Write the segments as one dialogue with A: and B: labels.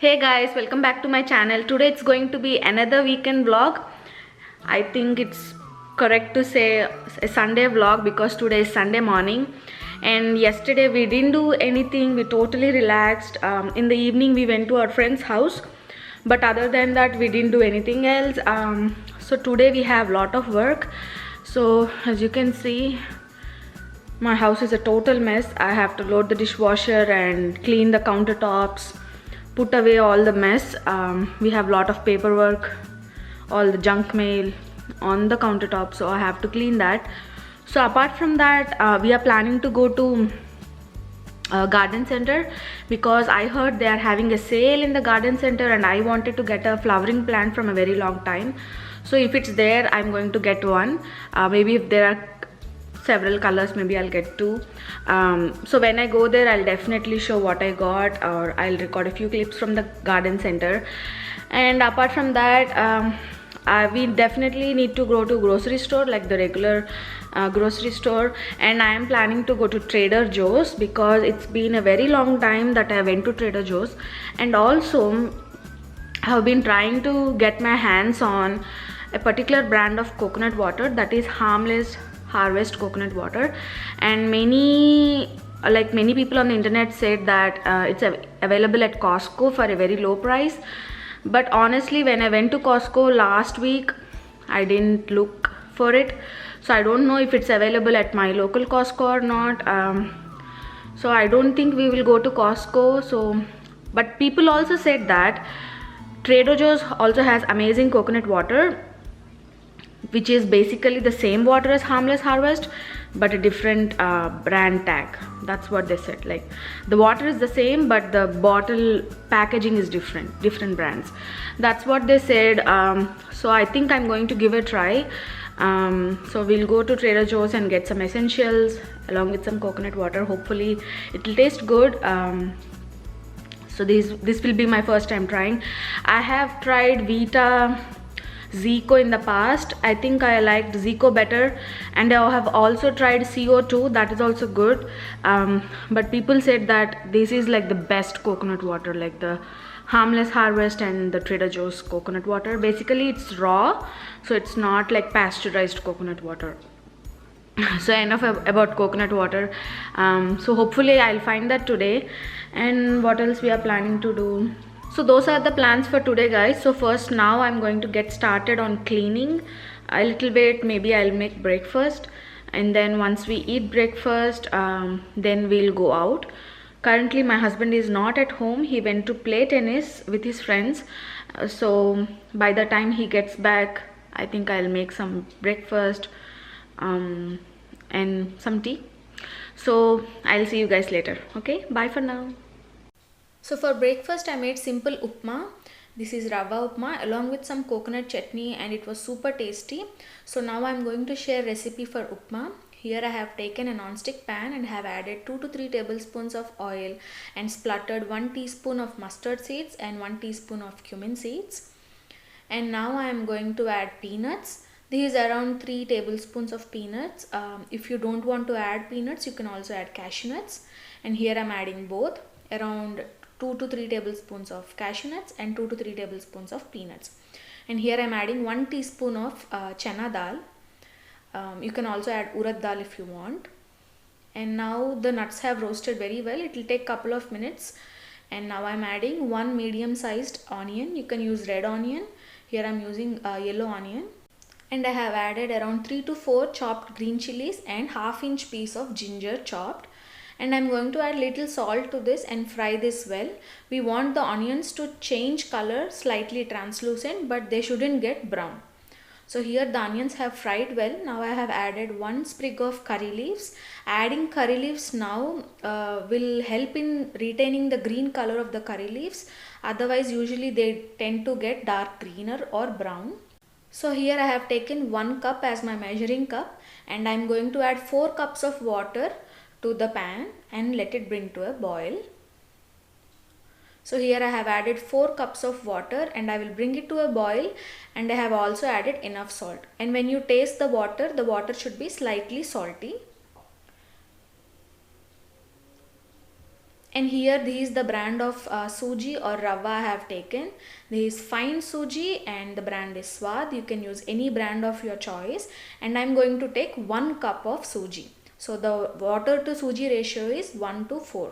A: Hey guys, welcome back to my channel. Today it's going to be another weekend vlog. I think it's correct to say a Sunday vlog because today is Sunday morning, and yesterday we didn't do anything. We totally relaxed. In the evening we went to our friend's house, but other than that we didn't do anything else. So today we have lot of work. So as you can see, my house is a total mess. I have to load the dishwasher and clean the countertops, put away all the mess. We have lot of paperwork, all the junk mail on the countertop, so I have to clean that. So apart from that, we are planning to go to garden center because I heard they are having a sale in the garden center and I wanted to get a flowering plant from a very long time. So if it's there, I'm going to get one. Maybe if there are several colors, maybe I'll get two. So when I go there, I'll definitely show what I got, or I'll record a few clips from the garden center. And apart from that, we definitely need to go to grocery store, like the regular grocery store, and I am planning to go to Trader Joe's because it's been a very long time that I went to Trader Joe's. And also I have been trying to get my hands on a particular brand of coconut water, that is Harmless Harvest coconut water, and many people on the internet said that it's available at Costco for a very low price. But honestly, when I went to Costco last week, I didn't look for it, so I don't know if it's available at my local Costco or not. So I don't think we will go to Costco. So, but people also said that Trader Joe's also has amazing coconut water, which is basically the same water as Harmless Harvest but a different brand tag. That's what they said. Like, the water is the same but the bottle packaging is different brands. That's what they said. So I think I'm going to give it a try. So we'll go to Trader Joe's and get some essentials along with some coconut water. Hopefully it will taste good. So this will be my first time trying. I have tried Vita Zico in the past. I think I liked Zico better, and I have also tried CO2. That is also good. But people said that this is like the best coconut water, like the Harmless Harvest and the Trader Joe's coconut water. Basically it's raw, so it's not like pasteurized coconut water. So enough about coconut water. So hopefully I'll find that today. And what else we are planning to do? So those are the plans for today, guys. So first, now I'm going to get started on cleaning a little bit. Maybe I'll make breakfast, and then once we eat breakfast, then we'll go out. Currently my husband is not at home. He went to play tennis with his friends. So by the time he gets back, I think I'll make some breakfast and some tea. So I'll see you guys later. Okay, bye for now. So for breakfast I made simple upma. This is rava upma along with some coconut chutney, and it was super tasty. So now I'm going to share recipe for upma. Here I have taken a non-stick pan and have added 2 to 3 tablespoons of oil and spluttered 1 teaspoon of mustard seeds and 1 teaspoon of cumin seeds. And now I am going to add peanuts. This is around 3 tablespoons of peanuts. If you don't want to add peanuts, you can also add cashew nuts. And here I'm adding both, around 2 to 3 tablespoons of cashew nuts and 2 to 3 tablespoons of peanuts. And here I'm adding 1 teaspoon of chana dal. You can also add urad dal if you want. And now the nuts have roasted very well. It will take a couple of minutes. And now I'm adding 1 medium sized onion. You can use red onion. Here I'm using yellow onion. And I have added around 3 to 4 chopped green chilies and half-inch piece of ginger chopped. And I'm going to add little salt to this and fry this well. We want the onions to change color, slightly translucent, but they shouldn't get brown. So here the onions have fried well. Now I have added 1 sprig of curry leaves. Adding curry leaves now will help in retaining the green color of the curry leaves. Otherwise usually they tend to get dark greener or brown. So here I have taken 1 cup as my measuring cup, and I'm going to add 4 cups of water to the pan and let it bring to a boil. So here I have added 4 cups of water and I will bring it to a boil, and I have also added enough salt. And when you taste the water should be slightly salty. And here this is the brand of suji or rava I have taken. This is fine suji and the brand is Swad. You can use any brand of your choice, and I'm going to take 1 cup of suji. So the water to suji ratio is 1 to 4.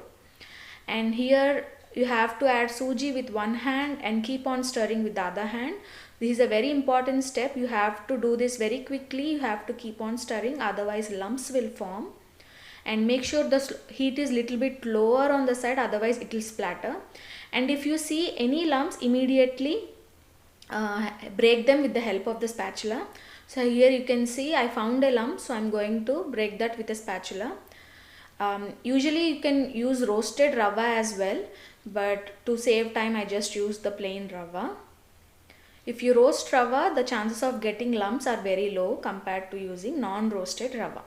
A: And here you have to add suji with one hand and keep on stirring with the other hand. This is a very important step. You have to do this very quickly. You have to keep on stirring, otherwise lumps will form. And make sure the heat is little bit lower on the side, otherwise it will splatter. And if you see any lumps, immediately break them with the help of the spatula. So here you can see I found a lump, so I'm going to break that with a spatula. Usually you can use roasted rava as well, but to save time I just use the plain rava. If you roast rava, the chances of getting lumps are very low compared to using non-roasted rava.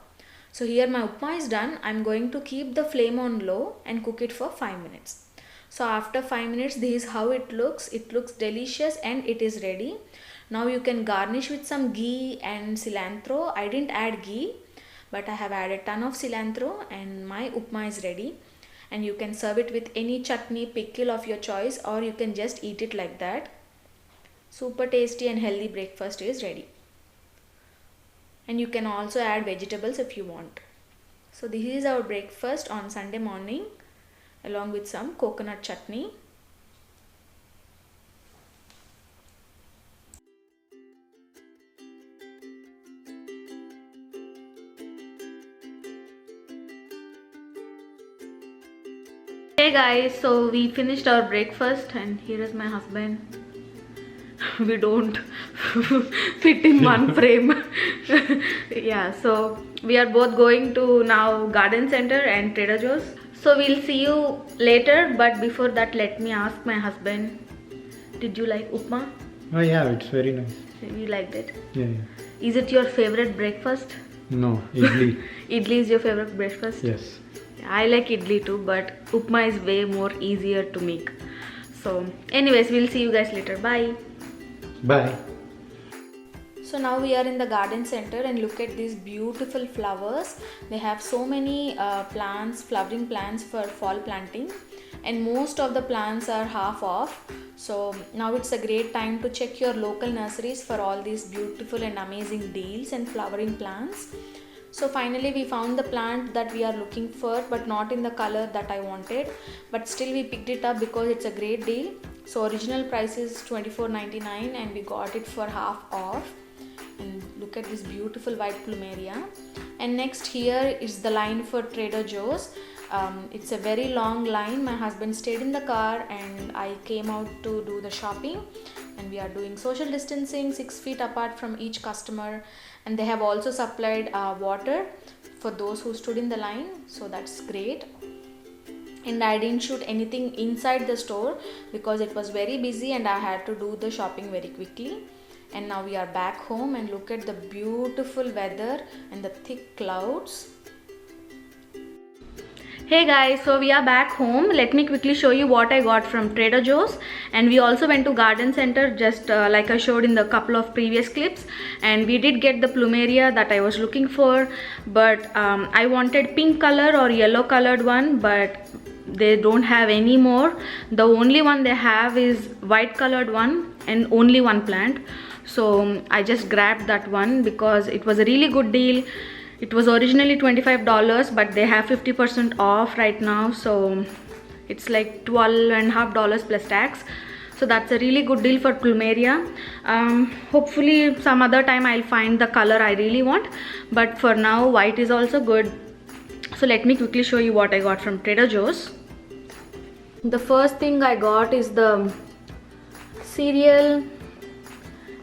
A: So here my upma is done. I'm going to keep the flame on low and cook it for 5 minutes. So after 5 minutes, this is how it looks. It looks delicious and it is ready. Now you can garnish with some ghee and cilantro. I didn't add ghee, but I have added ton of cilantro, and my upma is ready. And you can serve it with any chutney, pickle of your choice, or you can just eat it like that. Super tasty and healthy breakfast is ready. And you can also add vegetables if you want. So this is our breakfast on Sunday morning, along with some coconut chutney. Hey guys, so we finished our breakfast and here is my husband. We don't fit in one frame. Yeah, so we are both going to now Garden Center and Trader Joe's. So we'll see you later, but before that let me ask my husband, did you like upma?
B: Oh yeah, it's very nice.
A: You liked it?
B: Yeah.
A: Is it your favorite breakfast?
B: No, idli.
A: Idli is your favorite breakfast?
B: Yes.
A: I like idli too, but upma is way more easier to make. So anyways, we'll see you guys later. Bye.
B: Bye.
A: So now we are in the garden center and look at these beautiful flowers. They have so many plants, flowering plants for fall planting, and most of the plants are half off. So now it's a great time to check your local nurseries for all these beautiful and amazing deals and flowering plants. So finally we found the plant that we are looking for, but not in the color that I wanted, but still we picked it up because it's a great deal. So original price is $24.99 and we got it for half off. And look at this beautiful white plumeria. And next here is the line for Trader Joe's. It's a very long line. My husband stayed in the car and I came out to do the shopping, and we are doing social distancing, 6 feet apart from each customer, and they have also supplied water for those who stood in the line, so that's great. And I didn't shoot anything inside the store because it was very busy and I had to do the shopping very quickly. And now we are back home and look at the beautiful weather and the thick clouds. Hey guys, so we are back home. Let me quickly show you what I got from Trader Joe's. And we also went to Garden Center, just like I showed in the couple of previous clips. And we did get the plumeria that I was looking for, but I wanted pink color or yellow colored one, but they don't have any more. The only one they have is white colored one and only one plant. So I just grabbed that one because it was a really good deal. It was originally $25, but they have 50% off right now, so it's like $12.50 plus tax. So that's a really good deal for plumeria. Hopefully some other time I'll find the color I really want, but for now white is also good. So let me quickly show you what I got from Trader Joe's. The first thing I got is the cereal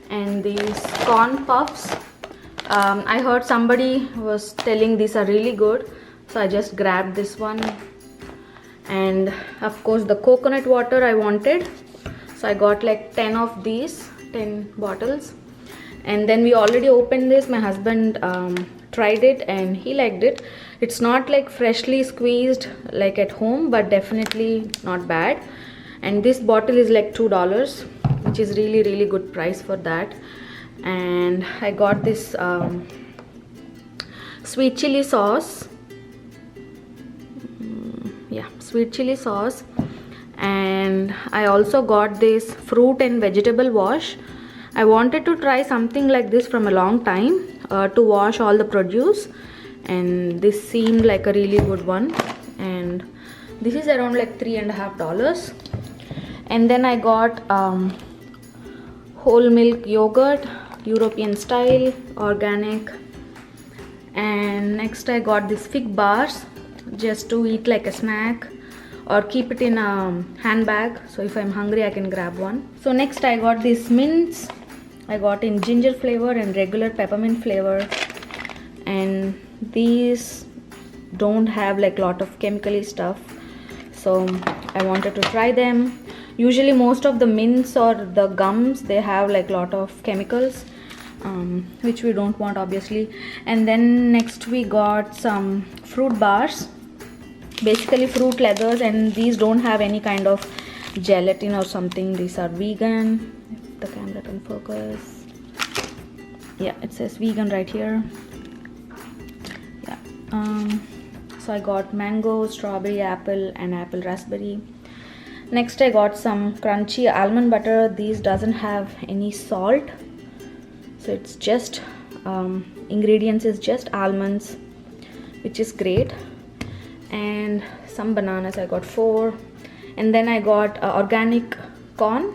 A: and these corn puffs. I heard somebody was telling these are really good, so I just grabbed this one. And of course the coconut water I wanted, so I got like 10 of these, 10 bottles. And then we already opened this. My husband tried it and he liked it. It's not like freshly squeezed like at home, but definitely not bad. And this bottle is like $2, which is really good price for that. And I got this sweet chili sauce. yeah, sweet chili sauce. And I also got this fruit and vegetable wash. I wanted to try something like this from a long time, to wash all the produce, and this seemed like a really good one. And this is around like $3.50. And then I got whole milk yogurt, European style, organic. And next I got these fig bars, just to eat like a snack or keep it in a handbag, so if I'm hungry I can grab one. So next I got these mints. I got in ginger flavor and regular peppermint flavor, and these don't have like lot of chemically stuff, so I wanted to try them. Usually most of the mints or the gums, they have like lot of chemicals, which we don't want obviously. And then next we got some fruit bars, basically fruit leathers, and these don't have any kind of gelatin or something. These are vegan, if the camera can focus. Yeah, it says vegan right here. Yeah. So I got mango, strawberry, apple, and apple raspberry. Next I got some crunchy almond butter. These doesn't have any salt, so it's just ingredients is just almonds, which is great. And some bananas, I got 4. And then I got organic corn.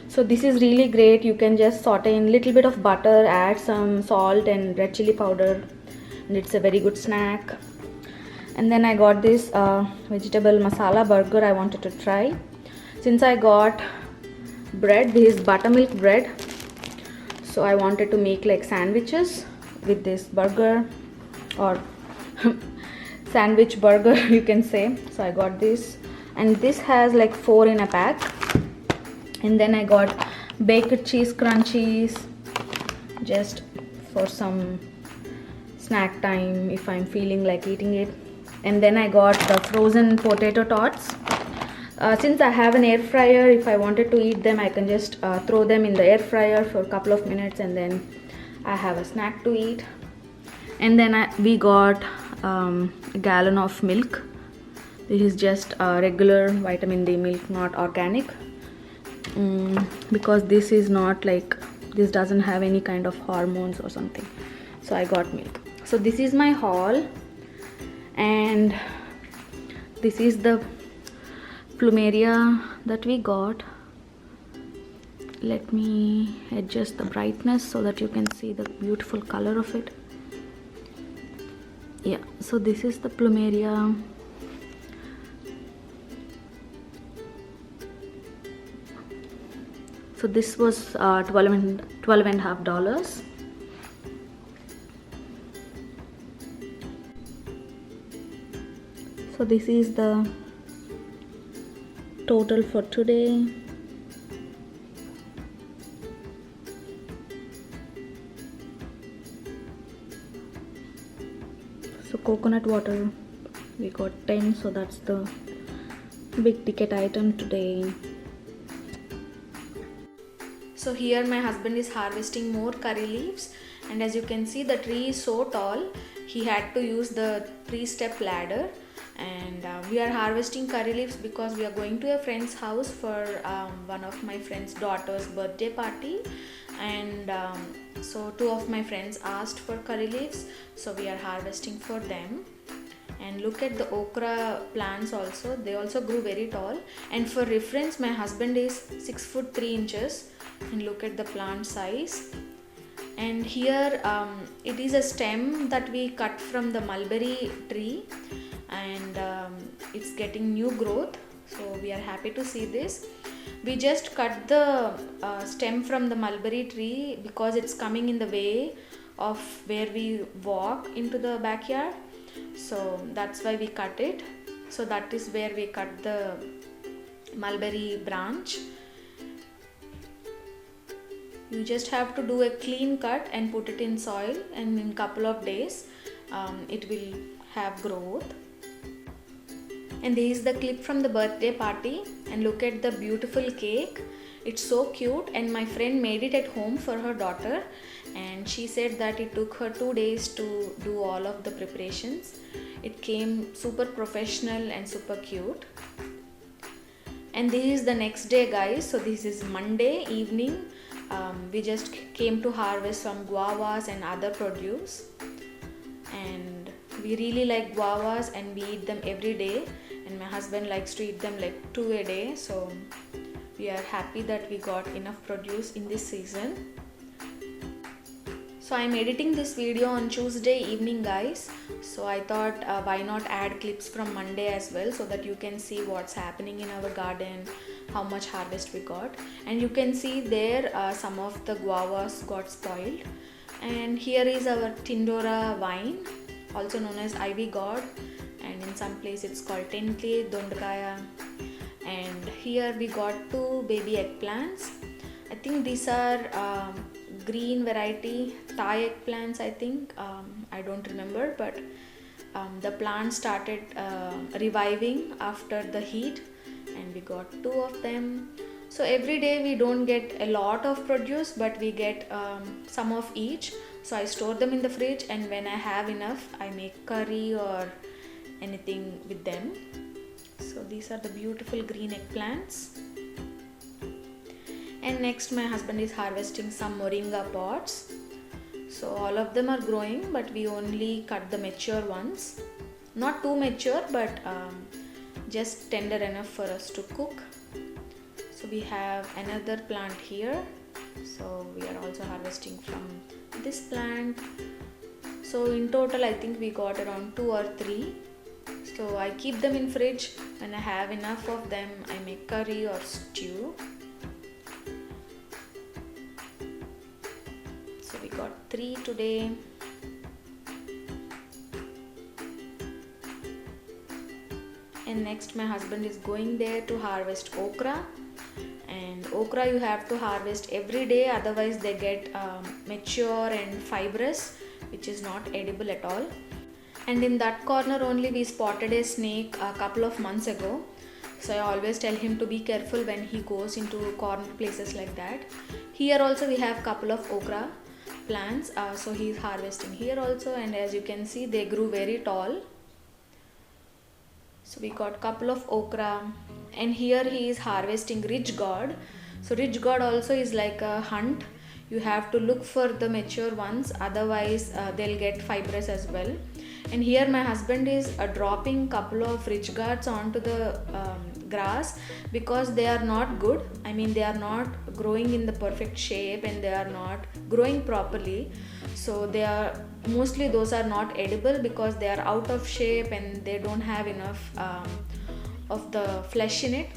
A: So this is really great. You can just saute in little bit of butter, add some salt and red chili powder, and it's a very good snack. And then I got this vegetable masala burger I wanted to try. Since I got bread, this is buttermilk bread, so I wanted to make like sandwiches with this burger, or sandwich burger you can say. So I got this, and this has like 4 in a pack. And then I got baked cheese crunchies, just for some snack time if I'm feeling like eating it. And then I got the frozen potato tots. Since I have an air fryer, if I wanted to eat them, I can just throw them in the air fryer for a couple of minutes, and then I have a snack to eat. And then we got a gallon of milk. This is just regular vitamin D milk, not organic, because this is not like, this doesn't have any kind of hormones or something, so I got milk. So this is my haul, and this is the plumeria that we got. Let me adjust the brightness so that you can see the beautiful color of it. Yeah, so this is the plumeria. So this was $12.50. So this is the total for today. So coconut water we got 10, so that's the big ticket item today. So here my husband is harvesting more curry leaves, and as you can see the tree is so tall, he had to use the 3-step ladder. And we are harvesting curry leaves because we are going to a friend's house for one of my friend's daughter's birthday party. And so 2 of my friends asked for curry leaves, so we are harvesting for them. And look at the okra plants also, they also grew very tall. And for reference, my husband is 6 foot 3 inches, and look at the plant size. And here it is a stem that we cut from the mulberry tree, and it's getting new growth, so we are happy to see this. We just cut the stem from the mulberry tree because it's coming in the way of where we walk into the backyard, so that's why we cut it. So that is where we cut the mulberry branch. You just have to do a clean cut and put it in soil, and in couple of days it will have growth. And this is the clip from the birthday party, and look at the beautiful cake. It's so cute, and my friend made it at home for her daughter, and she said that it took her 2 days to do all of the preparations. It came super professional and super cute. And this is the next day, guys. So this is Monday evening. We just came to harvest some guavas and other produce, and we really like guavas and we eat them every day, and my husband likes to eat them like 2 a day. So we are happy that we got enough produce in this season. So I'm editing this video on Tuesday evening, guys. So I thought why not add clips from Monday as well, so that you can see what's happening in our garden, how much harvest we got. And you can see there some of the guavas got spoiled. And here is our Tindora vine, also known as ivy gourd, and in some place it's called Tentli, Dondakaya. And here we got 2 baby eggplants. I think these are green variety Thai eggplants, I think. I don't remember, but the plant started reviving after the heat, and we got 2 of them. So every day we don't get a lot of produce, but we get some of each. So I store them in the fridge, and when I have enough, I make curry or anything with them. So these are the beautiful green eggplants. And next my husband is harvesting some moringa pots. So all of them are growing, but we only cut the mature ones. Not too mature, but just tender enough for us to cook. So we have another plant here. So we are also harvesting from this plant. So in total I think we got around 2 or 3. So I keep them in fridge. When I have enough of them, I make curry or stew. So we got 3 today. And next my husband is going there to harvest okra. And okra you have to harvest every day, otherwise they get mature and fibrous, which is not edible at all. And in that corner only we spotted a snake a couple of months ago. So I always tell him to be careful when he goes into corner places like that. Here also we have couple of okra plants. So he is harvesting here also, and as you can see they grew very tall. So we got couple of okra, and here he is harvesting ridge gourd. So ridge gourd also is like a hunt. You have to look for the mature ones, otherwise they'll get fibrous as well. And here my husband is dropping couple of ridge gourds onto the grass, because they are not good. I mean, they are not growing in the perfect shape, and they are not growing properly. So they are mostly, those are not edible because they are out of shape and they don't have enough of the flesh in it.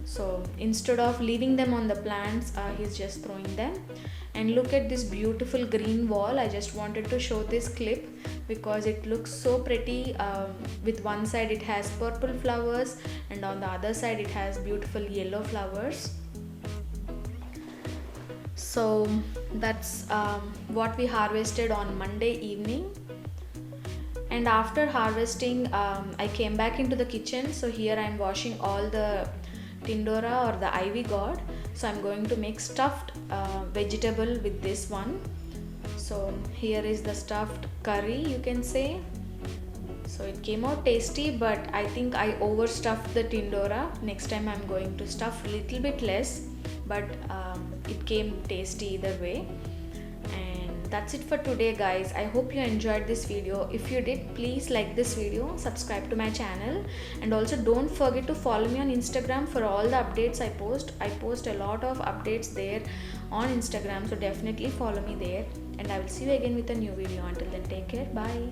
A: So instead of leaving them on the plants, he's just throwing them. And look at this beautiful green wall. I just wanted to show this clip because it looks so pretty. With one side it has purple flowers, and on the other side it has beautiful yellow flowers. So that's what we harvested on Monday evening. And after harvesting, I came back into the kitchen. So here I'm washing all the Tindora or the ivy gourd. So I'm going to make stuffed vegetable with this one. So here is the stuffed curry, you can say. So it came out tasty, but I think I overstuffed the Tindora. Next time I'm going to stuff a little bit less, but it came tasty either way. And that's it for today, guys. I hope you enjoyed this video. If you did, please like this video, subscribe to my channel, and also don't forget to follow me on Instagram for all the updates I post. I post a lot of updates there on Instagram, so definitely follow me there. And I will see you again with a new video. Until then, take care. Bye.